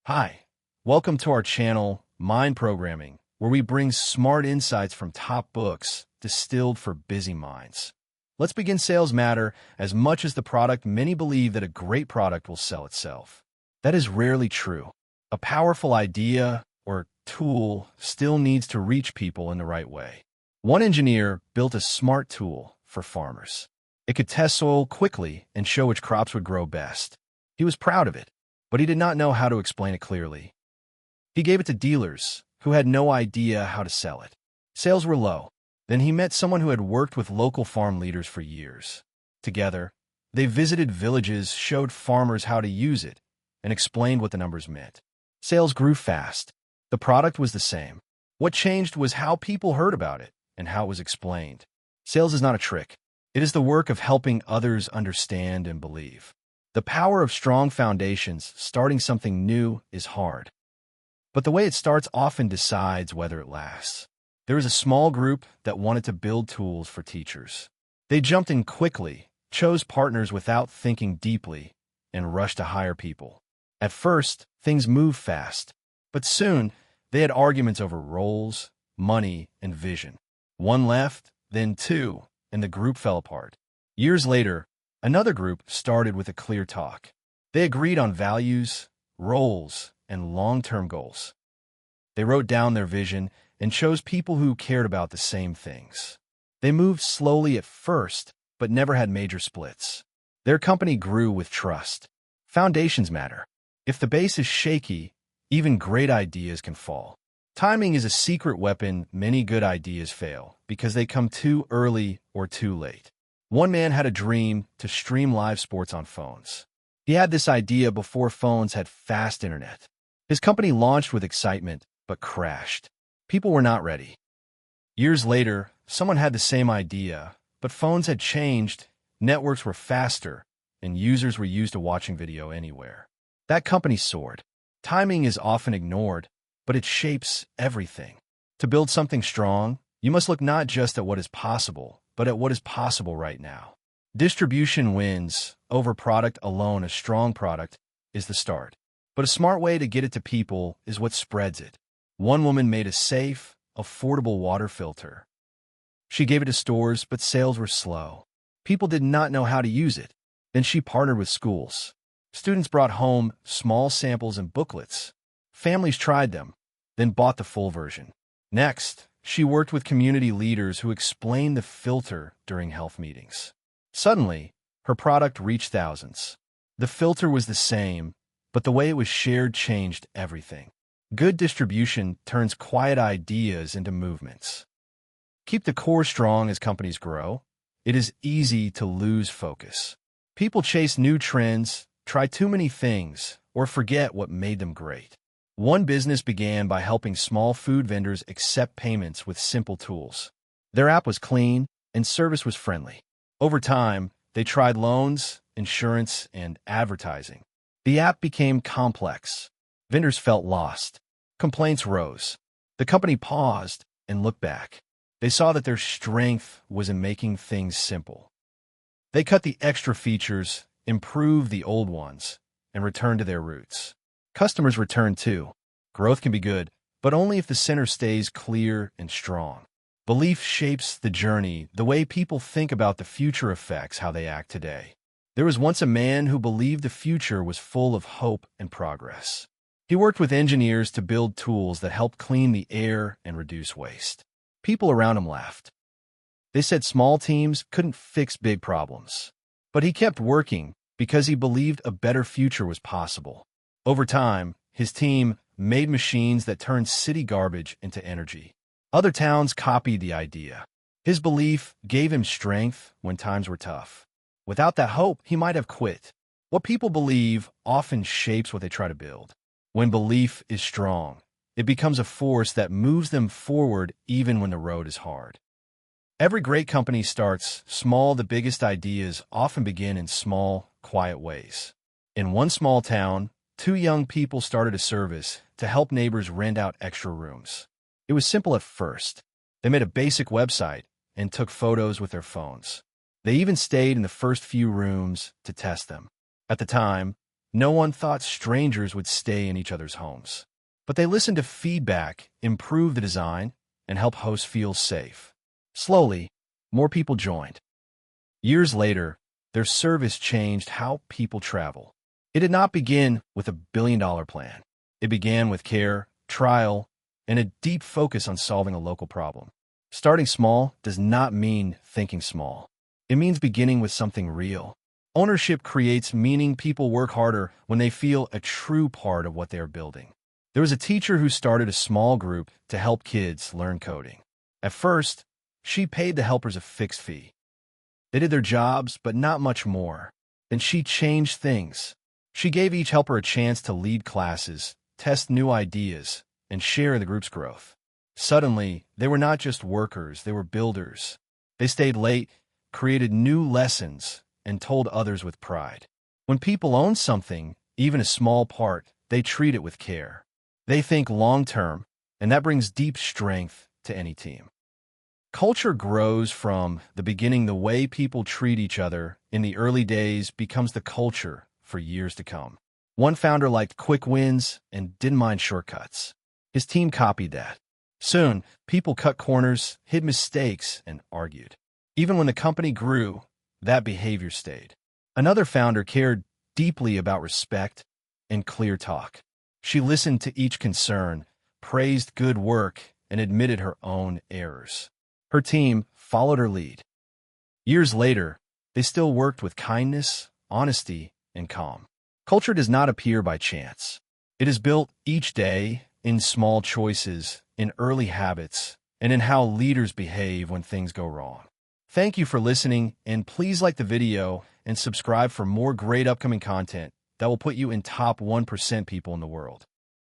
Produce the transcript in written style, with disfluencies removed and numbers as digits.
Hi, welcome to our channel, Mind Programming, where we bring smart insights from top books distilled for busy minds. Let's begin. Sales matter as much as the product. Many believe that a great product will sell itself. That is rarely true. A powerful idea or tool still needs to reach people in the right way. One engineer built a smart tool for farmers. It could test soil quickly and show which crops would grow best. He was proud of it, but he did not know how to explain it clearly. He gave it to dealers who had no idea how to sell it. Sales were low. Then he met someone who had worked with local farm leaders for years. Together, they visited villages, showed farmers how to use it, and explained what the numbers meant. Sales grew fast. The product was the same. What changed was how people heard about it and how it was explained. Sales is not a trick. It is the work of helping others understand and believe. The power of strong foundations. Starting something new is hard, but the way it starts often decides whether it lasts. There was a small group that wanted to build tools for teachers. They jumped in quickly, chose partners without thinking deeply, and rushed to hire people. At first, things moved fast, but soon they had arguments over roles, money, and vision. One left, then two, and the group fell apart. Years later, another group started with a clear talk. They agreed on values, roles, and long-term goals. They wrote down their vision and chose people who cared about the same things. They moved slowly at first, but never had major splits. Their company grew with trust. Foundations matter. If the base is shaky, even great ideas can fall. Timing is a secret weapon. Many good ideas fail because they come too early or too late. One man had a dream to stream live sports on phones. He had this idea before phones had fast internet. His company launched with excitement, but crashed. People were not ready. Years later, someone had the same idea, but phones had changed, networks were faster, and users were used to watching video anywhere. That company soared. Timing is often ignored, but it shapes everything. To build something strong, you must look not just at what is possible, but at what is possible right now. Distribution wins over product alone. A strong product is the start, but a smart way to get it to people is what spreads it. One woman made a safe, affordable water filter. She gave it to stores, but sales were slow. People did not know how to use it. Then she partnered with schools. Students brought home small samples and booklets. Families tried them, then bought the full version. Next, she worked with community leaders who explained the filter during health meetings. Suddenly, her product reached thousands. The filter was the same, but the way it was shared changed everything. Good distribution turns quiet ideas into movements. Keep the core strong. As companies grow, it is easy to lose focus. People chase new trends, try too many things, or forget what made them great. One business began by helping small food vendors accept payments with simple tools. Their app was clean and service was friendly. Over time, they tried loans, insurance, and advertising. The app became complex. Vendors felt lost. Complaints rose. The company paused and looked back. They saw that their strength was in making things simple. They cut the extra features, improved the old ones, and returned to their roots. Customers returned too. Growth can be good, but only if the center stays clear and strong. Belief shapes the journey. The way people think about the future affects how they act today. There was once a man who believed the future was full of hope and progress. He worked with engineers to build tools that helped clean the air and reduce waste. People around him laughed. They said small teams couldn't fix big problems. But he kept working because he believed a better future was possible. Over time, his team made machines that turned city garbage into energy. Other towns copied the idea. His belief gave him strength when times were tough. Without that hope, he might have quit. What people believe often shapes what they try to build. When belief is strong, it becomes a force that moves them forward even when the road is hard. Every great company starts small. The biggest ideas often begin in small, quiet ways. In one small town, two young people started a service to help neighbors rent out extra rooms. It was simple at first. They made a basic website and took photos with their phones. They even stayed in the first few rooms to test them. At the time, No one thought strangers would stay in each other's homes. But they listened to feedback, improved the design, and helped hosts feel safe. Slowly, more people joined. Years later, their service changed how people travel. It did not begin with $1 billion plan. It began with care, trial, and a deep focus on solving a local problem. Starting small does not mean thinking small. It means beginning with something real. Ownership creates meaning. People work harder when they feel a true part of what they are building. There was a teacher who started a small group to help kids learn coding. At first, she paid the helpers a fixed fee. They did their jobs, but not much more. Then she changed things. She gave each helper a chance to lead classes, test new ideas, and share in the group's growth. Suddenly, they were not just workers, they were builders. They stayed late, created new lessons, and told others with pride. When people own something, even a small part, they treat it with care. They think long-term, and that brings deep strength to any team. Culture grows from the beginning. The way people treat each other in the early days becomes the culture for years to come. One founder liked quick wins and didn't mind shortcuts. His team copied that. Soon, people cut corners, hid mistakes, and argued. Even when the company grew, that behavior stayed. Another founder cared deeply about respect and clear talk. She listened to each concern, praised good work, and admitted her own errors. Her team followed her lead. Years later, they still worked with kindness, honesty, and calm. Culture does not appear by chance. It is built each day in small choices, in early habits, and in how leaders behave when things go wrong. Thank you for listening, and please like the video and subscribe for more great upcoming content that will put you in top 1% people in the world.